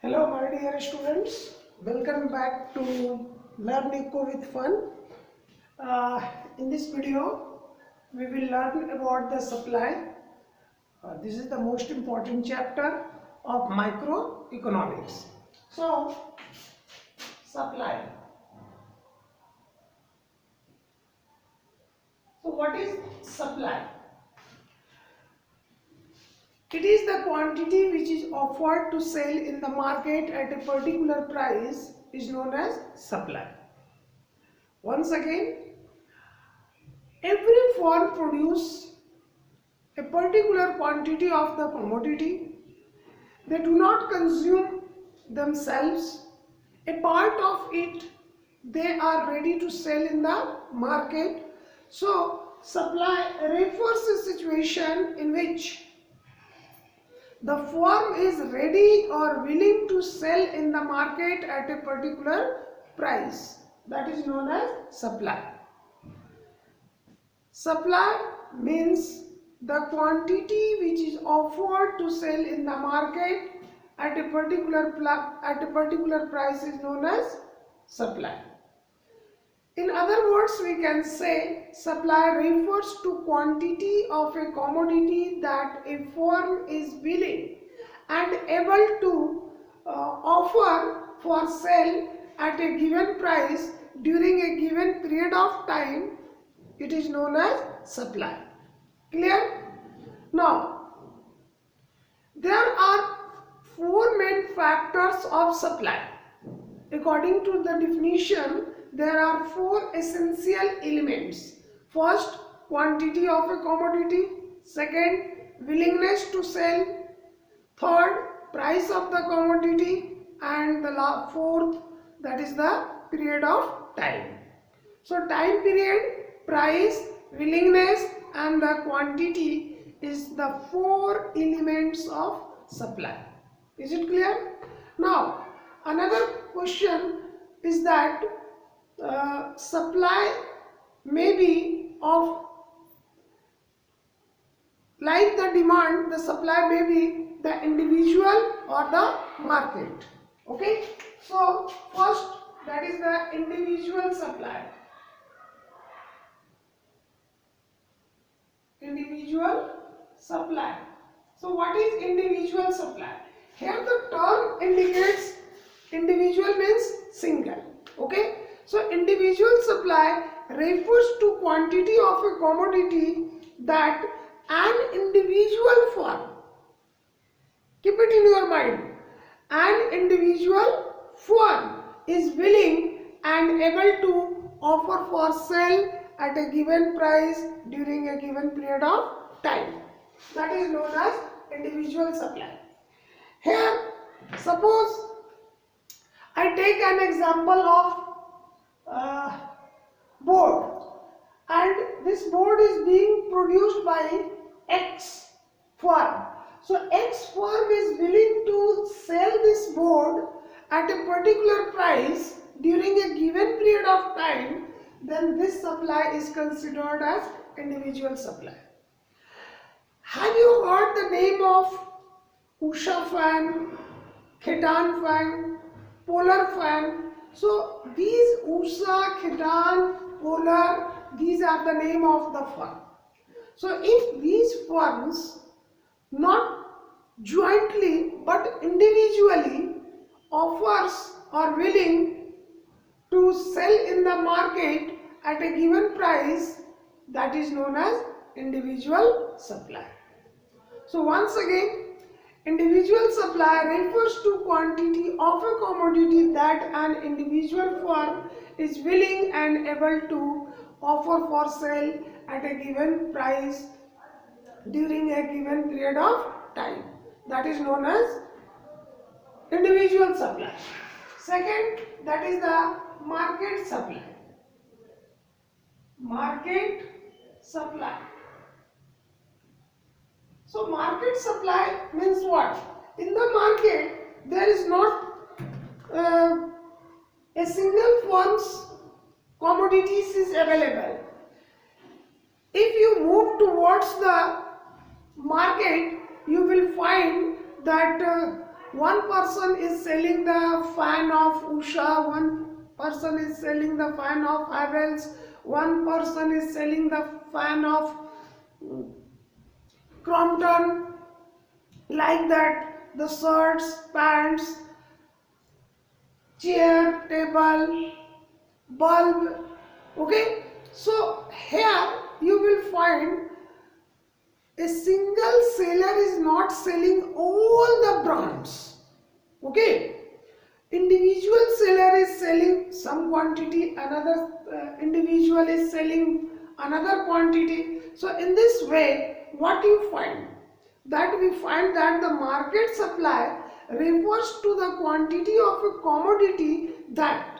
Hello my dear students, welcome back to Learn Eco with Fun. In this video, we will learn about the supply. This is the most important chapter of microeconomics. So, supply. So what is supply? It is the quantity which is offered to sell in the market at a particular price is known as supply. Once again, every firm produces a particular quantity of the commodity. They do not consume themselves. A part of it they are ready to sell in the market. So, supply refers to a situation in which the firm is ready or willing to sell in the market at a particular price. That is known as supply. Supply means the quantity which is offered to sell in the market at a particular price is known as supply. In other words, we can say supply refers to quantity of a commodity that a firm is willing and able to offer for sale at a given price during a given period of time. It is known as supply. Clear? Now, there are four main factors of supply. According to the definition, there are four essential elements. First, quantity of a commodity. Second, willingness to sell. Third, price of the commodity. And the fourth, that is the period of time. So, time period, price, willingness and the quantity is the four elements of supply. Is it clear? Now, another question is that supply may be of, like the demand, the supply may be the individual or the market. Okay, so first, that is the individual supply. Individual supply. So what is individual supply? Here the term indicates individual means single. Okay, so individual supply refers to quantity of a commodity that an individual firm, keep it in your mind, an individual firm is willing and able to offer for sale at a given price during a given period of time. That is known as individual supply. Here, suppose I take an example of board, and this board is being produced by X firm. So X firm is willing to sell this board at a particular price during a given period of time. Then this supply is considered as individual supply. Have you heard the name of Usha fan, Khitan fan, Polar fan? So these Usha, Khitan, Polar, these are the name of the firm. So if these firms, not jointly but individually, offers or willing to sell in the market at a given price, that is known as individual supply. So once again, individual supply refers to quantity of a commodity that an individual firm is willing and able to offer for sale at a given price during a given period of time. That is known as individual supply. Second, that is the market supply. Market supply. So market supply means what? In the market, there is not a single firm's commodities is available. If you move towards the market, you will find that one person is selling the fan of Usha, one person is selling the fan of Havells, one person is selling the fan of Crompton, like that, the shirts, pants, chair, table, bulb. Okay, so here you will find a single seller is not selling all the brands. Okay, individual seller is selling some quantity, another individual is selling another quantity. So in this way, what you find? That we find that the market supply refers to the quantity of a commodity that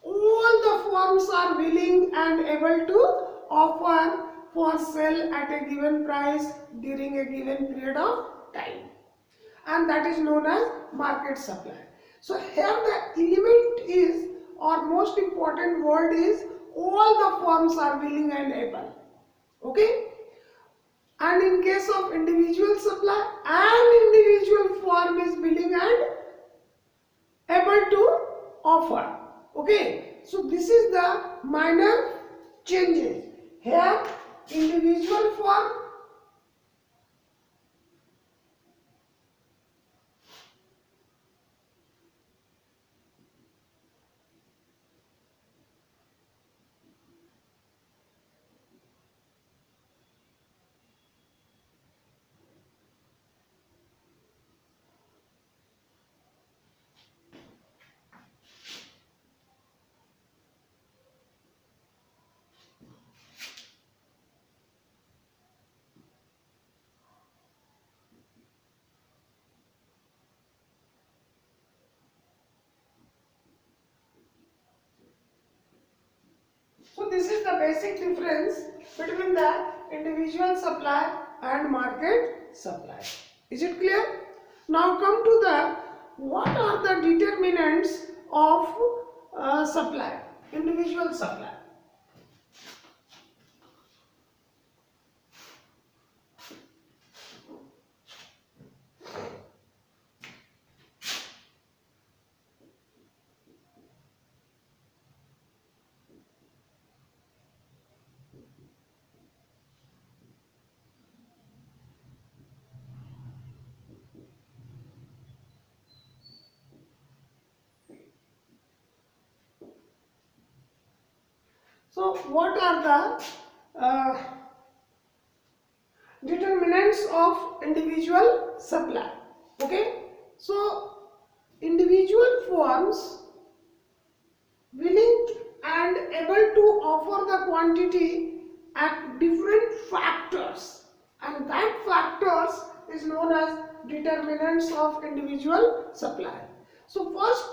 all the firms are willing and able to offer for sale at a given price during a given period of time, and that is known as market supply. So here the element is, or most important word is, all the firms are willing and able. Okay, and in case of individual supply, an individual firm is willing and able to offer. Okay, so this is the minor changes. Here individual firm, so this is the basic difference between the individual supply and market supply. Is it clear? Now come to the, what are the determinants of supply, individual supply. So what are the determinants of individual supply? Okay, so individual firms willing and able to offer the quantity at different factors, and that factors is known as determinants of individual supply. So first,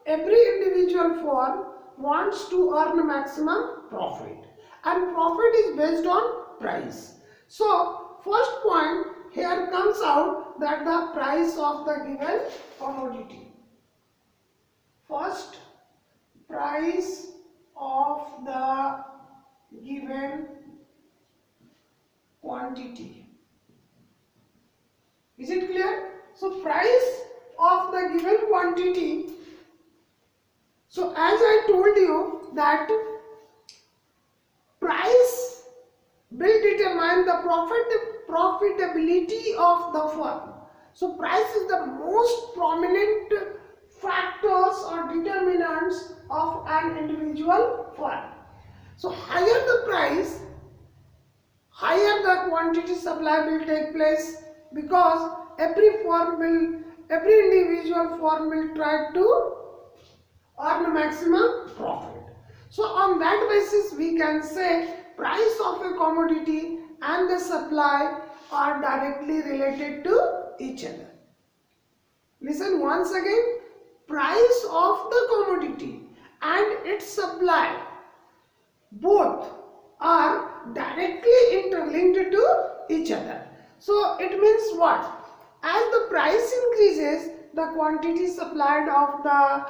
every individual firm wants to earn maximum profit, and profit is based on price. So first point here comes out that the price of the given commodity. First, price of the given quantity. Is it clear? So price of the given quantity. So as I told you that price will determine the profitability of the firm. So price is the most prominent factors or determinants of an individual firm. So higher the price, higher the quantity supply will take place, because every individual firm will try to earn maximum profit. So on that basis we can say price of a commodity and the supply are directly related to each other. Listen once again, price of the commodity and its supply both are directly interlinked to each other. So it means what? As the price increases, the quantity supplied of the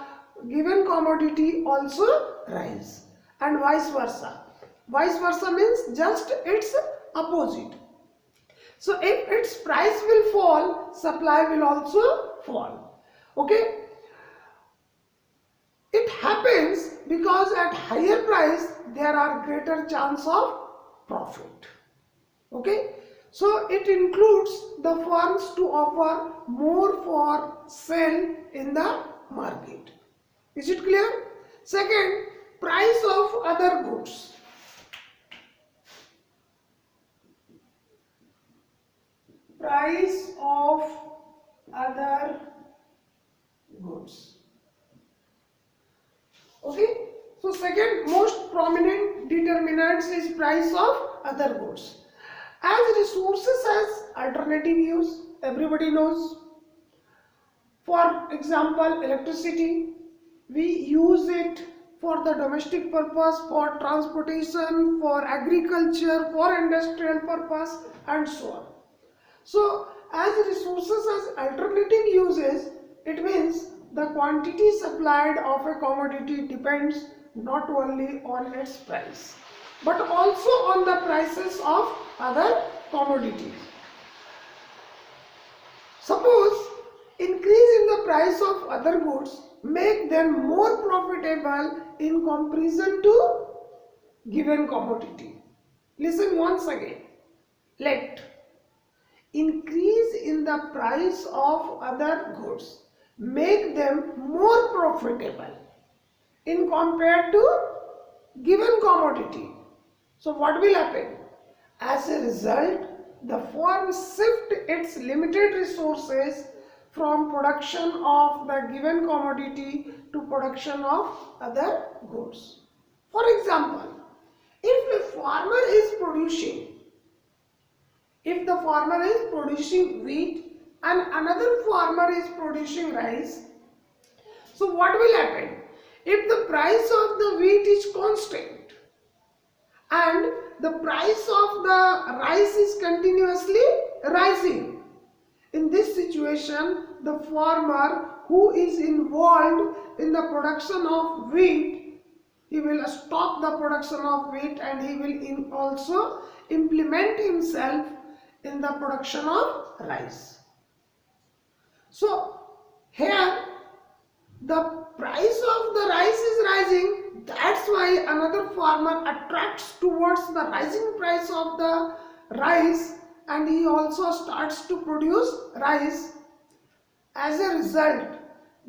given commodity also rise, and vice versa. Vice versa means just its opposite. So if its price will fall, supply will also fall. Okay, it happens because at higher price there are greater chance of profit. Okay, so it includes the firms to offer more for sale in the market. Is it clear? Second, price of other goods. Price of other goods. Okay, so second most prominent determinants is price of other goods. As resources has alternative use, everybody knows. For example, electricity, we use it for the domestic purpose, for transportation, for agriculture, for industrial purpose, and so on. So, as resources has alternative uses, it means the quantity supplied of a commodity depends not only on its price, but also on the prices of other commodities. Suppose increase in the price of other goods make them more profitable in comparison to given commodity. Listen once again. Let increase in the price of other goods make them more profitable in compared to given commodity. So what will happen? As a result, the firm shift its limited resources from production of the given commodity to production of other goods. For example, if the farmer is producing wheat and another farmer is producing rice, so what will happen? If the price of the wheat is constant and the price of the rice is continuously rising, in this situation, the farmer who is involved in the production of wheat, he will stop the production of wheat and he will also implement himself in the production of rice. So here the price of the rice is rising, that's why another farmer attracts towards the rising price of the rice and he also starts to produce rice. As a result,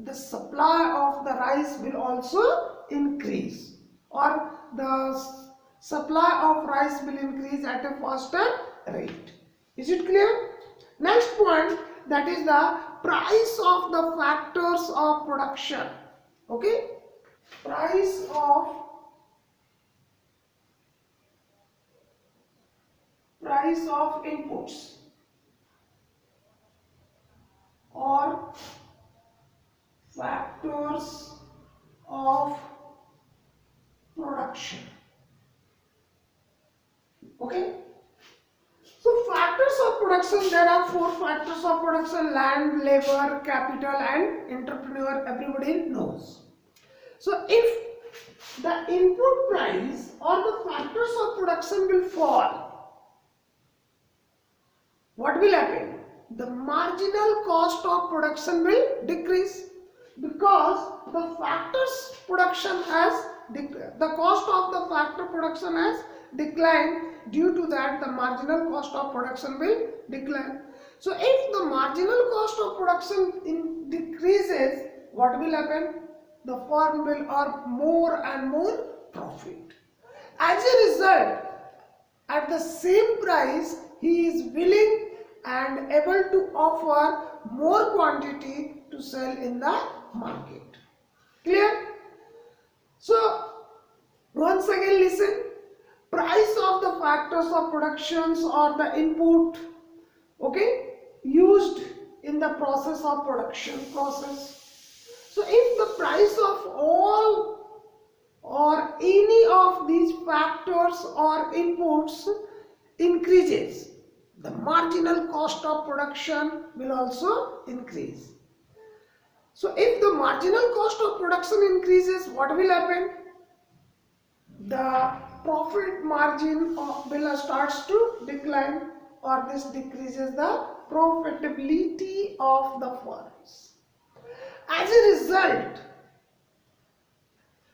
the supply of the rice will also increase, or the supply of rice will increase at a faster rate. Is it clear? Next point, that is the price of the factors of production. Okay? Price of inputs or factors of production. Okay? So factors of production, there are 4 factors of production: land, labor, capital and entrepreneur. Everybody knows. So if the input price or the factors of production will fall, what will happen? The marginal cost of production will decrease, because the factors production has the cost of the factor production has declined. Due to that, the marginal cost of production will decline. So if the marginal cost of production decreases, what will happen? The firm will earn more and more profit. As a result, at the same price, he is willing and able to offer more quantity to sell in the market. Clear? So once again listen. Price of the factors of productions or the input, okay, used in the process of production process. So if the price of all or any of these factors or inputs increases, the marginal cost of production will also increase. So if the marginal cost of production increases, what will happen? The profit margin will starts to decline, or this decreases the profitability of the firms. As a result,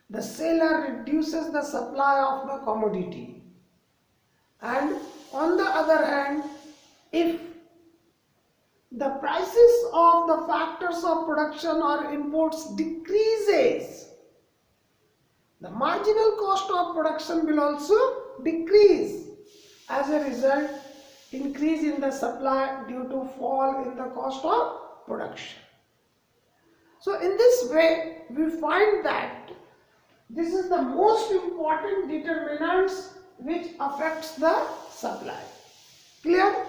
the seller reduces the supply of the commodity. And on the other hand, if the prices of the factors of production or imports decreases, the marginal cost of production will also decrease. As a result, increase in the supply due to fall in the cost of production. So in this way, we find that this is the most important determinants which affects the supply. Clear?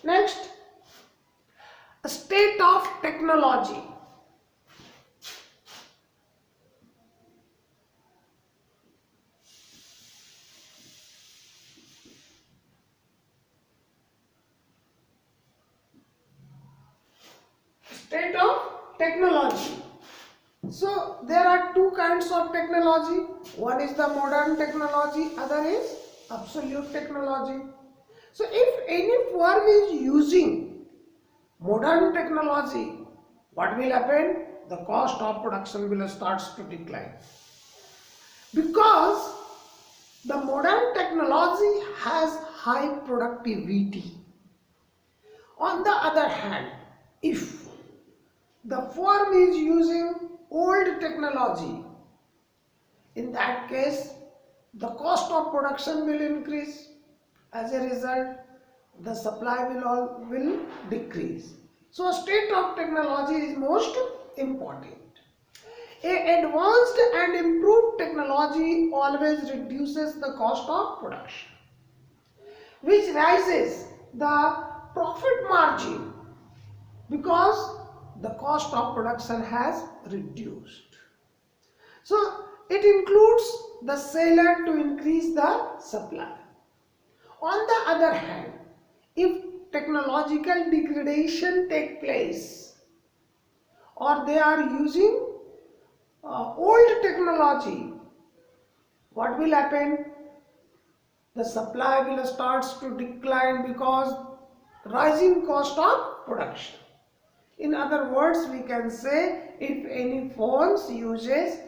Next, state of technology. State of technology. So there are two kinds of technology. One is the modern technology, other is absolute technology. So if any firm is using modern technology, what will happen? The cost of production will start to decline. Because the modern technology has high productivity. On the other hand, if the firm is using old technology, in that case the cost of production will increase. As a result, the supply will decrease. So state of technology is most important. A advanced and improved technology always reduces the cost of production, which raises the profit margin because the cost of production has reduced. So it includes the seller to increase the supply. On the other hand, if technological degradation take place or they are using old technology, what will happen? The supply will start to decline because rising cost of production. In other words, we can say if any firm uses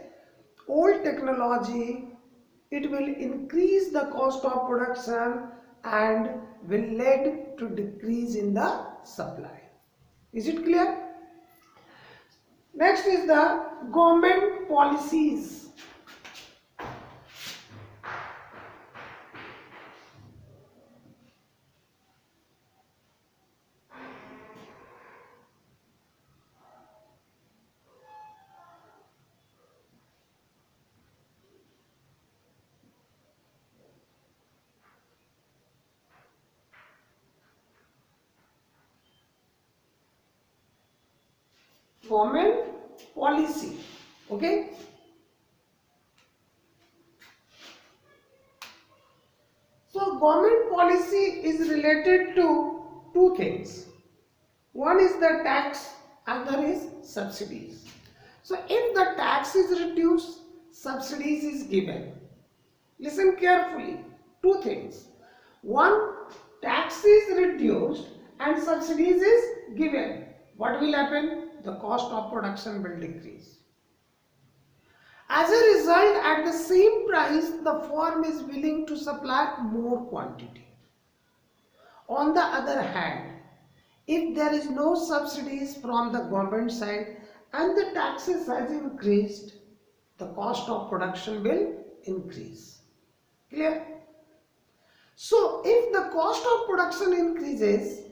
old technology, it will increase the cost of production and will lead to decrease in the supply. Is it clear? Next is the government policies. Government policy. Okay. So government policy is related to two things. One is the tax, other is subsidies. So if the tax is reduced, subsidies is given. Listen carefully. Two things. One, tax is reduced and subsidies is given. What will happen? The cost of production will decrease. As a result, at the same price, the firm is willing to supply more quantity. On the other hand, if there is no subsidies from the government side and the taxes has increased, the cost of production will increase. Clear? So, if the cost of production increases,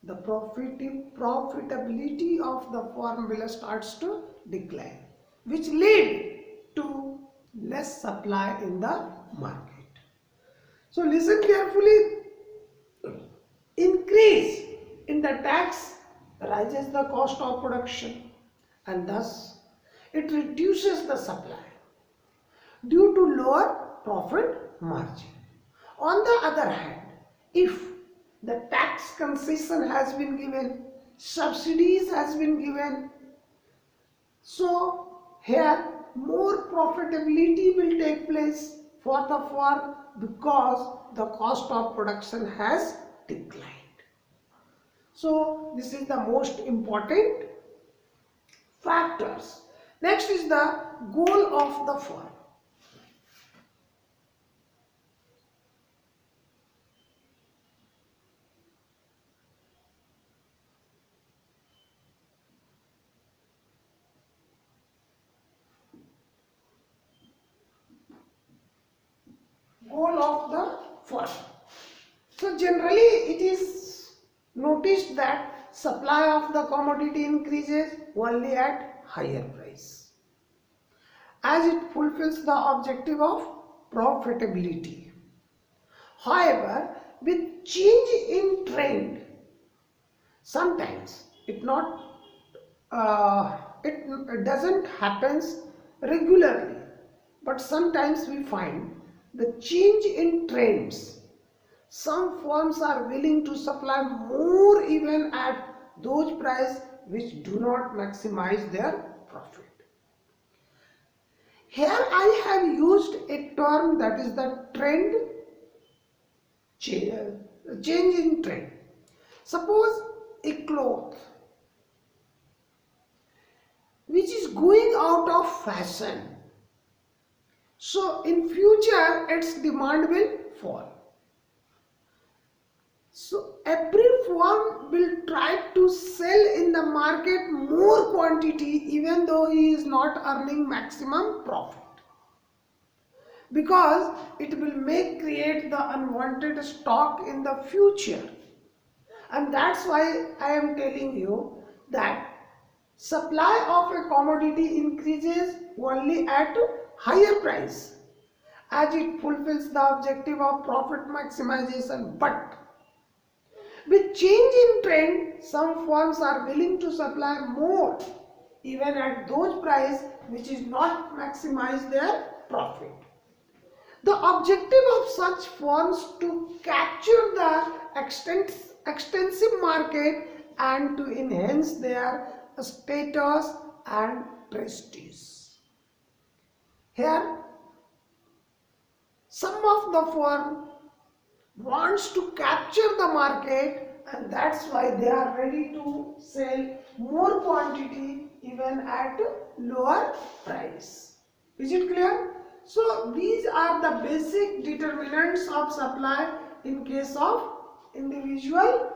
the profitability of the firm will start to decline, which lead to less supply in the market. So listen carefully. Increase in the tax rises the cost of production and thus it reduces the supply due to lower profit margin. On the other hand, if the tax concession has been given, subsidies has been given, so here more profitability will take place for the firm because the cost of production has declined. So this is the most important factors. Next is the goal of the firm. Goal of the firm. So generally it is noticed that supply of the commodity increases only at higher price, as it fulfills the objective of profitability. However, with change in trend, sometimes it doesn't happens regularly, but sometimes we find the change in trends. Some firms are willing to supply more even at those prices which do not maximize their profit. Here I have used a term, that is the change in trend. Suppose a cloth which is going out of fashion, so in future its demand will fall. So every firm will try to sell in the market more quantity even though he is not earning maximum profit, because it will create the unwanted stock in the future. And that's why I am telling you that supply of a commodity increases only at higher price, as it fulfills the objective of profit maximization. But with change in trend, some firms are willing to supply more even at those price which is not maximize their profit. The objective of such firms to capture the extensive market and to enhance their status and prestige. Here, some of the firm wants to capture the market, and that's why they are ready to sell more quantity even at lower price. Is it clear? So these are the basic determinants of supply in case of individual